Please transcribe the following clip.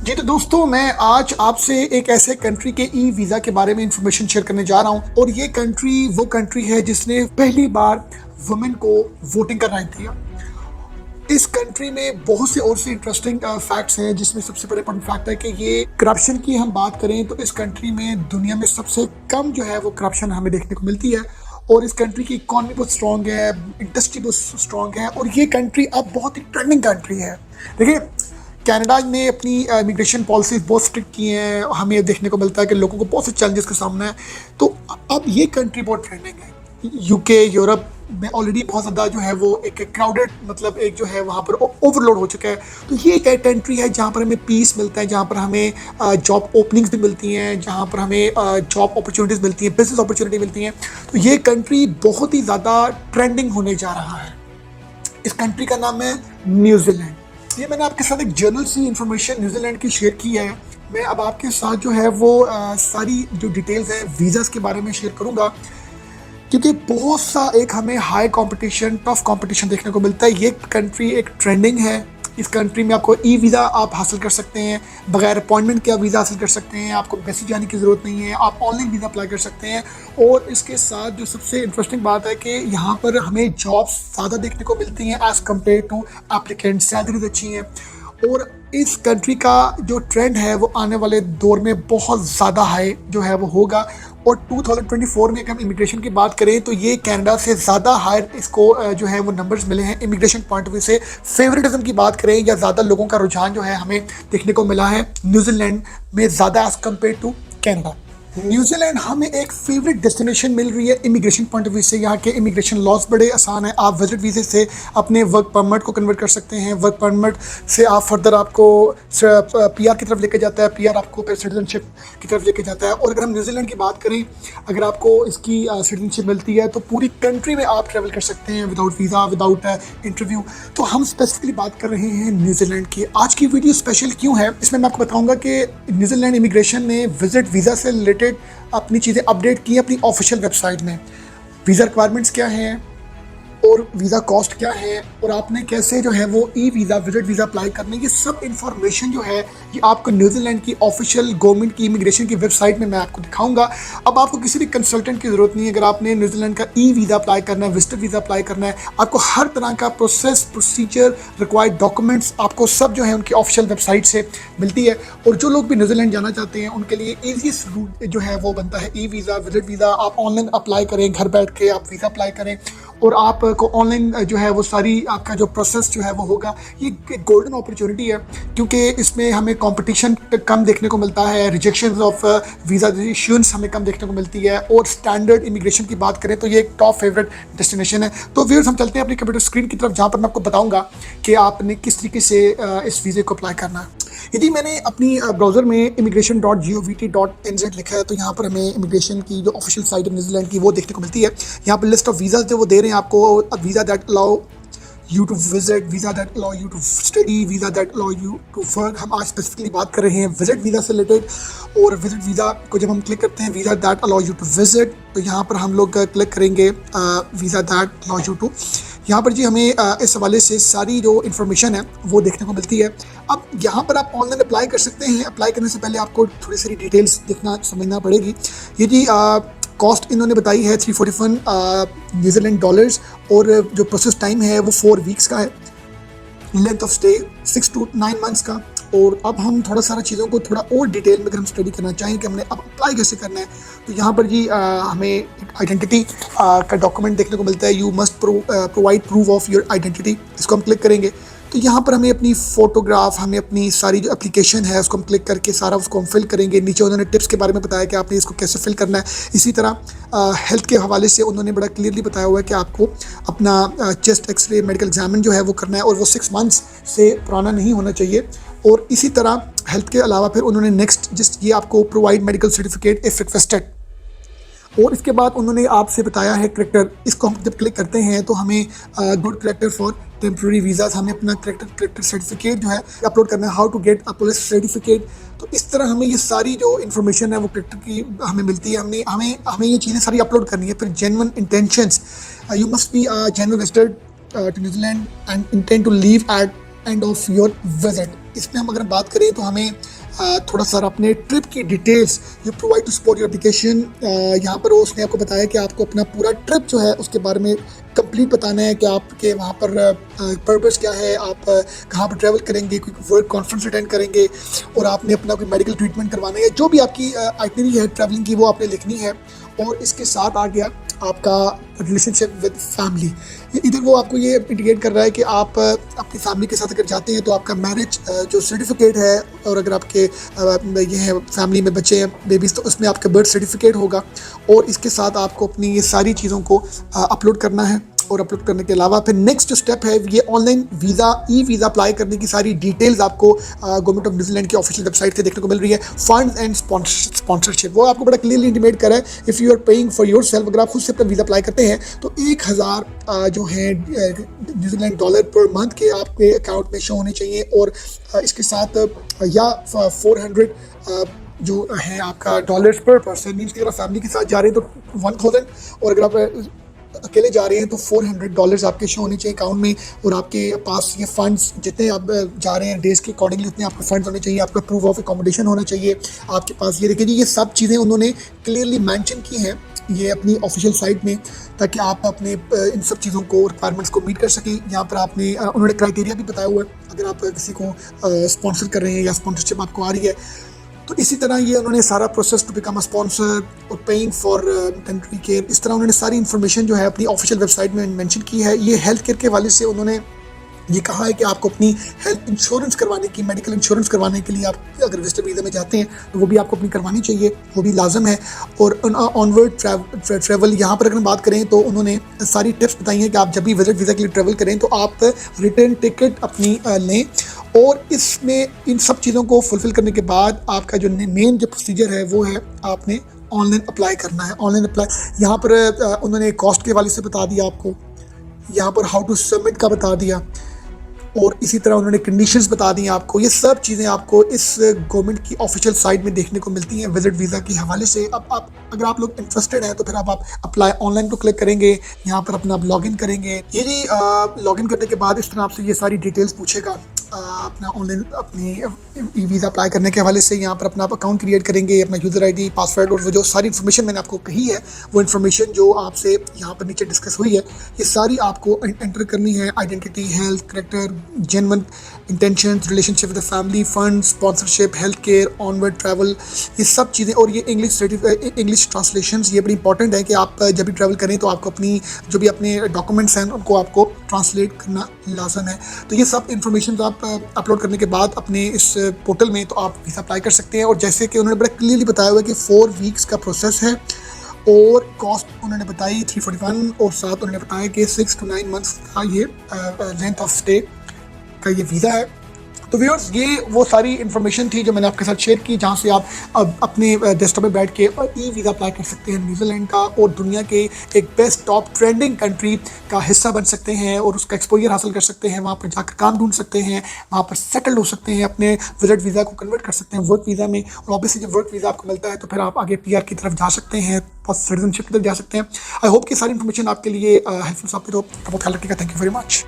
जी तो दोस्तों, मैं आज आपसे एक ऐसे कंट्री के ई वीज़ा के बारे में इंफॉर्मेशन शेयर करने जा रहा हूं और ये कंट्री वो कंट्री है जिसने पहली बार वुमेन को वोटिंग का राइट दिया। इस कंट्री में बहुत से और से इंटरेस्टिंग फैक्ट्स हैं, जिसमें सबसे बड़ा इंपॉर्टेंट फैक्ट है कि ये करप्शन की हम बात करें तो इस कंट्री में दुनिया में सबसे कम जो है वो करप्शन हमें देखने को मिलती है और इस कंट्री की इकॉनमी बहुत स्ट्रॉन्ग है, इंडस्ट्री बहुत स्ट्रॉन्ग है और ये कंट्री अब बहुत ही ट्रेंडिंग कंट्री है। देखिए, कनाडा ने अपनी इमिग्रेशन पॉलिसीज बहुत स्ट्रिक्ट की हैं, हमें देखने को मिलता है कि लोगों को बहुत से चैलेंजेस का सामना है, तो अब ये कंट्री बहुत ट्रेंडिंग है। यूके, यूरोप में ऑलरेडी बहुत ज़्यादा जो है वो एक क्राउडेड, मतलब एक जो है वहाँ पर ओवरलोड हो चुका है। तो ये एक कंट्री है जहाँ पर हमें पीस मिलता है, जहाँ पर हमें जॉब ओपनिंग्स भी मिलती हैं, जहाँ पर हमें जॉब अपॉर्चुनिटीज़ मिलती हैं, बिजनेस अपॉर्चुनिटी मिलती हैं। तो ये कंट्री बहुत ही ज़्यादा ट्रेंडिंग होने जा रहा है। इस कंट्री का नाम है न्यूजीलैंड। ये मैंने आपके साथ एक जनरल सी इंफॉर्मेशन न्यूजीलैंड की शेयर की है। मैं अब आपके साथ जो है वो सारी जो डिटेल्स है वीज़ास के बारे में शेयर करूंगा, क्योंकि बहुत सा एक हमें हाई कंपटीशन, टफ कंपटीशन देखने को मिलता है। ये कंट्री एक ट्रेंडिंग है। इस कंट्री में आपको ई वीज़ा आप हासिल कर सकते हैं, बगैर अपॉइंटमेंट के आप वीज़ा हासिल कर सकते हैं, आपको एम्बेसी जाने की ज़रूरत नहीं है, आप ऑनलाइन वीज़ा अप्लाई कर सकते हैं। और इसके साथ जो सबसे इंटरेस्टिंग बात है कि यहाँ पर हमें जॉब्स ज़्यादा देखने को मिलती हैं as compare to applicant, salaries अच्छी हैं। और इस कंट्री का जो ट्रेंड है वो आने वाले दौर में बहुत ज़्यादा हाई जो है वो होगा। और 2024 में अगर हम इमिग्रेशन की बात करें तो ये कनाडा से ज़्यादा हायर इसको जो है वो नंबर्स मिले हैं इमिग्रेशन पॉइंट ऑफ व्यू से। फेवरेटिज्म की बात करें या ज़्यादा लोगों का रुझान जो है हमें देखने को मिला है न्यूजीलैंड में ज़्यादा as compare to Canada. New Zealand हमें एक फेवरेट डेस्टिनेशन मिल रही है इमिग्रेशन पॉइंट ऑफ व्यू से। यहाँ के इमिग्रेशन लॉज बड़े आसान है। आप विजिट वीज़े से अपने वर्क परमिट को कन्वर्ट कर सकते हैं, वर्क परमिट से आप फर्दर आपको पीआर की तरफ लेके जाता है, पीआर आपको फिर सिटीजनशिप की तरफ लेके जाता है। और अगर हम न्यूजीलैंड की बात करें, अगर आपको इसकी सिटीजनशिप मिलती है तो पूरी कंट्री में आप ट्रैवल कर सकते हैं विदाउट वीज़ा, विदाउट इंटरव्यू। तो हम स्पेसिफिकली बात कर रहे हैं न्यूजीलैंड की। आज की वीडियो स्पेशल क्यों है, इसमें मैं आपको बताऊँगा कि न्यूजीलैंड इमिग्रेशन ने विजिट वीज़ा से रिलेटेड अपनी चीज़ें अपडेट की अपनी ऑफिशियल वेबसाइट में। वीज़ा रिक्वायरमेंट्स क्या हैं और वीज़ा कॉस्ट क्या है और आपने कैसे जो है वो e visa, visit visa apply करने, ये सब इन्फॉर्मेशन जो है ये आपको न्यूजीलैंड की ऑफिशियल गवर्नमेंट की इमिग्रेशन की वेबसाइट में मैं आपको दिखाऊंगा। अब आपको किसी भी कंसल्टेंट की ज़रूरत नहीं है। अगर आपने न्यूजीलैंड का ई वीज़ा अप्लाई करना है, विजिटर वीज़ा अप्लाई करना है, आपको हर तरह का प्रोसीजर, रिक्वायर्ड डॉक्यूमेंट्स आपको सब जो है उनकी ऑफिशियल वेबसाइट से मिलती है। और जो लोग भी न्यूजीलैंड जाना चाहते हैं उनके लिए ईजीएस्ट रूट जो है वो बनता है ई वीज़ा, विजिट वीज़ा। आप ऑनलाइन अप्लाई करें, घर बैठ के आप वीज़ा अप्लाई करें और आपको ऑनलाइन जो है वो सारी आपका जो प्रोसेस जो है वो होगा। ये एक गोल्डन अपॉर्चुनिटी है क्योंकि इसमें हमें कंपटीशन कम देखने को मिलता है, रिजेक्शन ऑफ वीज़ा इश्यूएंस हमें कम देखने को मिलती है। और स्टैंडर्ड इमिग्रेशन की बात करें तो ये एक टॉप फेवरेट डेस्टिनेशन है। तो व्यूअर्स, हम चलते हैं अपनी कंप्यूटर स्क्रीन की तरफ, जहाँ पर मैं आपको बताऊँगा कि आपने किस तरीके से इस वीज़े को अप्लाई करना है। यदि मैंने अपनी ब्राउज़र में immigration.gov.nz लिखा है तो यहाँ पर हमें इमिग्रेशन की जो ऑफिशियल साइट है न्यूजीलैंड की वो देखने को मिलती है। यहाँ पर लिस्ट ऑफ वीज़ा जो वो दे रहे हैं आपको, visa that allow you to visit, visa that allow you to study, visa that allow you to work. हम आज स्पेसिफिकली बात कर रहे हैं विजिट वीज़ा से रिलेटेड। और विजिट वीज़ा को जब हम क्लिक करते हैं, visa that allow you to visit, तो यहाँ पर हम लोग क्लिक करेंगे visa that allow you to. यहाँ पर जी हमें इस हवाले से सारी जो इन्फॉर्मेशन है वो देखने को मिलती है। अब यहाँ पर आप ऑनलाइन अप्लाई कर सकते हैं। अप्लाई करने से पहले आपको थोड़ी सारी डिटेल्स देखना समझना पड़ेगी। ये जी कॉस्ट इन्होंने बताई है 341 न्यूजीलैंड डॉलर्स और जो प्रोसेस टाइम है वो 4 वीक्स का है। Length of stay 6 to 9 months का। और अब हम थोड़ा सारा चीज़ों को थोड़ा और डिटेल में अगर हम स्टडी करना चाहें कि हमने अब अप्लाई कैसे करना है, तो यहाँ पर जी हमें एक आइडेंटिटी का डॉक्यूमेंट देखने को मिलता है। You must provide proof of your identity. इसको हम क्लिक करेंगे तो यहाँ पर हमें अपनी फ़ोटोग्राफ, हमें अपनी सारी जो एप्लीकेशन है उसको हम क्लिक करके सारा उसको हम फिल करेंगे। नीचे उन्होंने टिप्स के बारे में बताया कि आपने इसको कैसे फिल करना है। इसी तरह हेल्थ के हवाले से उन्होंने बड़ा क्लियरली बताया हुआ है कि आपको अपना चेस्ट एक्सरे, मेडिकल एग्जामिन जो है वो करना है और वो 6 मंथ्स से पुराना नहीं होना चाहिए। और इसी तरह हेल्थ के अलावा फिर उन्होंने नेक्स्ट जस्ट ये आपको provide medical certificate if requested. और इसके बाद उन्होंने आपसे बताया है करेक्टर। इसको हम जब क्लिक करते हैं तो हमें good character for temporary visas, हमें अपना करेक्टर सर्टिफिकेट जो है अपलोड करना है। How to get a police certificate. तो इस तरह हमें ये सारी जो इन्फॉर्मेशन है वो करेक्टर की हमें मिलती है। हमें ये चीज़ें सारी अपलोड करनी है। फिर genuine intentions, you must be genuine registered to New Zealand and intend to leave at end of your visit. इसमें हम अगर बात करें तो हमें थोड़ा सा अपने ट्रिप की details you provide to support your application. यहाँ पर उसने आपको बताया कि आपको अपना पूरा ट्रिप जो है उसके बारे में कंप्लीट बताना है कि आपके वहाँ पर पर्पस क्या है, आप कहाँ पर ट्रैवल करेंगे, कोई वर्क कॉन्फ्रेंस अटेंड करेंगे और आपने अपना कोई मेडिकल ट्रीटमेंट करवाना है, जो भी आपकी आइटनरी है ट्रैवलिंग की वो आपने लिखनी है। और इसके साथ आ गया आपका रिलेशनशिप विद फैमिली। इधर वो आपको ये इंडिकेट कर रहा है कि आप अपनी फैमिली के साथ अगर जाते हैं तो आपका मैरिज जो सर्टिफिकेट है, और अगर आपके ये है फैमिली में बच्चे हैं बेबीज़, तो उसमें आपका बर्थ सर्टिफिकेट होगा। और इसके साथ आपको अपनी ये सारी चीज़ों को अपलोड करना है। और अपलोड करने के अलावा फिर नेक्स्ट स्टेप है ये online visa, e visa apply करने की सारी डिटेल्स आपको गवर्नमेंट ऑफ न्यूजीलैंड की ऑफिशियल वेबसाइट से देखने को मिल रही है। फंड्स एंड स्पॉन्सरशिप वो आपको बड़ा क्लियरली इंटीमेट करा है, if you are paying for yourself, अगर आप खुद से अपना वीज़ा अप्लाई करते हैं तो 1000 जो है न्यूजीलैंड डॉलर पर मंथ के आपके अकाउंट में शो होने चाहिए। और इसके साथ या 400 जो है आपका डॉलर्स पर पर्सन, मीन्स कि अगर आप फैमिली के साथ जा रहे हैं तो 1000, और अगर आप अकेले जा रहे हैं तो $400 आपके शो होने चाहिए अकाउंट में। और आपके पास ये फंड्स जितने आप जा रहे हैं डेज के अकॉर्डिंगली उतने आपके फंड्स होने चाहिए, आपका प्रूफ ऑफ एकोमोडेशन होना चाहिए आपके पास। ये देखिए जी, ये सब चीज़ें उन्होंने क्लियरली मेंशन की हैं ये अपनी ऑफिशियल साइट में, ताकि आप अपने इन सब चीज़ों को रिक्वायरमेंट्स को मीट कर सकें। यहाँ पर आपने उन्होंने क्राइटेरिया भी बताया हुआ है, अगर आप किसी को स्पॉन्सर कर रहे हैं या स्पॉन्सरशिप आपको आ रही है तो इसी तरह ये उन्होंने सारा process to become a sponsor और पेइंग फॉर कंट्री केयर, इस तरह उन्होंने सारी इन्फॉर्मेशन जो है अपनी ऑफिशियल वेबसाइट में मेंशन की है। ये हेल्थ केयर के हवाले से उन्होंने ये कहा है कि आपको अपनी हेल्थ इंश्योरेंस करवाने की, मेडिकल इंश्योरेंस करवाने के लिए आप अगर विजिटर वीज़ा में जाते हैं तो वो भी आपको अपनी करवानी चाहिए, वो भी लाजम है। और ऑनवर्ड ट्रैवल यहाँ पर अगर हम बात करें तो उन्होंने सारी टिप्स बताई हैं कि आप जब भी विजिट वीज़ा के लिए ट्रैवल करें तो आप रिटर्न टिकट अपनी लें। और इसमें इन सब चीज़ों को फुलफ़िल करने के बाद आपका जो मेन जो प्रोसीजर है वो है आपने ऑनलाइन अप्लाई करना है। ऑनलाइन अप्लाई यहाँ पर उन्होंने कॉस्ट के हवाले से बता दिया आपको, यहाँ पर हाउ टू सबमिट का बता दिया, और इसी तरह उन्होंने कंडीशंस बता दी आपको। ये सब चीज़ें आपको इस गवर्नमेंट की ऑफिशियल साइट में देखने को मिलती हैं विजिट वीज़ा के हवाले से। अब आप अगर आप लोग इंटरेस्टेड हैं तो फिर आप अप्लाई ऑनलाइन को क्लिक करेंगे, यहाँ पर अपना आप लॉगिन करेंगे। ये जी लॉगिन करने के बाद इस तरह आपसे ये सारी डिटेल्स पूछेगा अपना ऑनलाइन अपनी ई वीज़ा अप्लाई करने के हवाले से। यहाँ पर अपना आप अकाउंट क्रिएट करेंगे, अपना यूज़र आईडी, पासवर्ड, और वो जो सारी इन्फॉर्मेशन मैंने आपको कही है वो इन्फॉर्मेशन जो आपसे यहाँ पर नीचे डिस्कस हुई है ये सारी आपको एंटर करनी है। Identity, health, character, genuine intentions, relationship with family, fund, sponsorship, health care, onward travel, ये सब चीज़ें। और ये इंग्लिश ट्रांसलेशंस ये बड़ी इंपॉर्टेंट है कि आप जब भी ट्रैवल करें तो आपको अपनी जो भी अपने डॉक्यूमेंट्स हैं उनको आपको ट्रांसलेट करना लाजम है। तो ये सब इन्फॉर्मेशन आप अपलोड करने के बाद अपने इस पोर्टल में तो आप वीज़ा अप्लाई कर सकते हैं। और जैसे कि उन्होंने बड़ा क्लियरली बताया हुआ है कि 4 वीक्स का प्रोसेस है, और कॉस्ट उन्होंने बताई 341, और साथ उन्होंने बताया कि 6 to 9 मंथ्स का ये लेंथ ऑफ स्टे का ये वीज़ा है। तो व्यूअर्स ये वो सारी इन्फॉर्मेशन थी जो मैंने आपके साथ शेयर की, जहाँ से आप अब अपने डेस्कटॉप में बैठ के ई वीज़ा अप्लाई कर सकते हैं न्यूजीलैंड का, और दुनिया के एक बेस्ट टॉप ट्रेंडिंग कंट्री का हिस्सा बन सकते हैं और उसका एक्सपोजर हासिल कर सकते हैं। वहाँ पर जाकर काम ढूंढ सकते हैं, वहाँ पर सेटल्ड हो सकते हैं, अपने विजिट वीज़ा को कन्वर्ट कर सकते हैं वर्क वीज़ा में। और ऑब्वियसली जब वर्क वीज़ा आपको मिलता है तो फिर आप आगे PR की तरफ जा सकते हैं, सिटीजनशिप की तरफ जा सकते हैं। आई होप कि सारी इन्फॉर्मेशन आपके लिए हेल्पफुल साबित हो। अपना ख्याल रखिएगा। Thank you very much.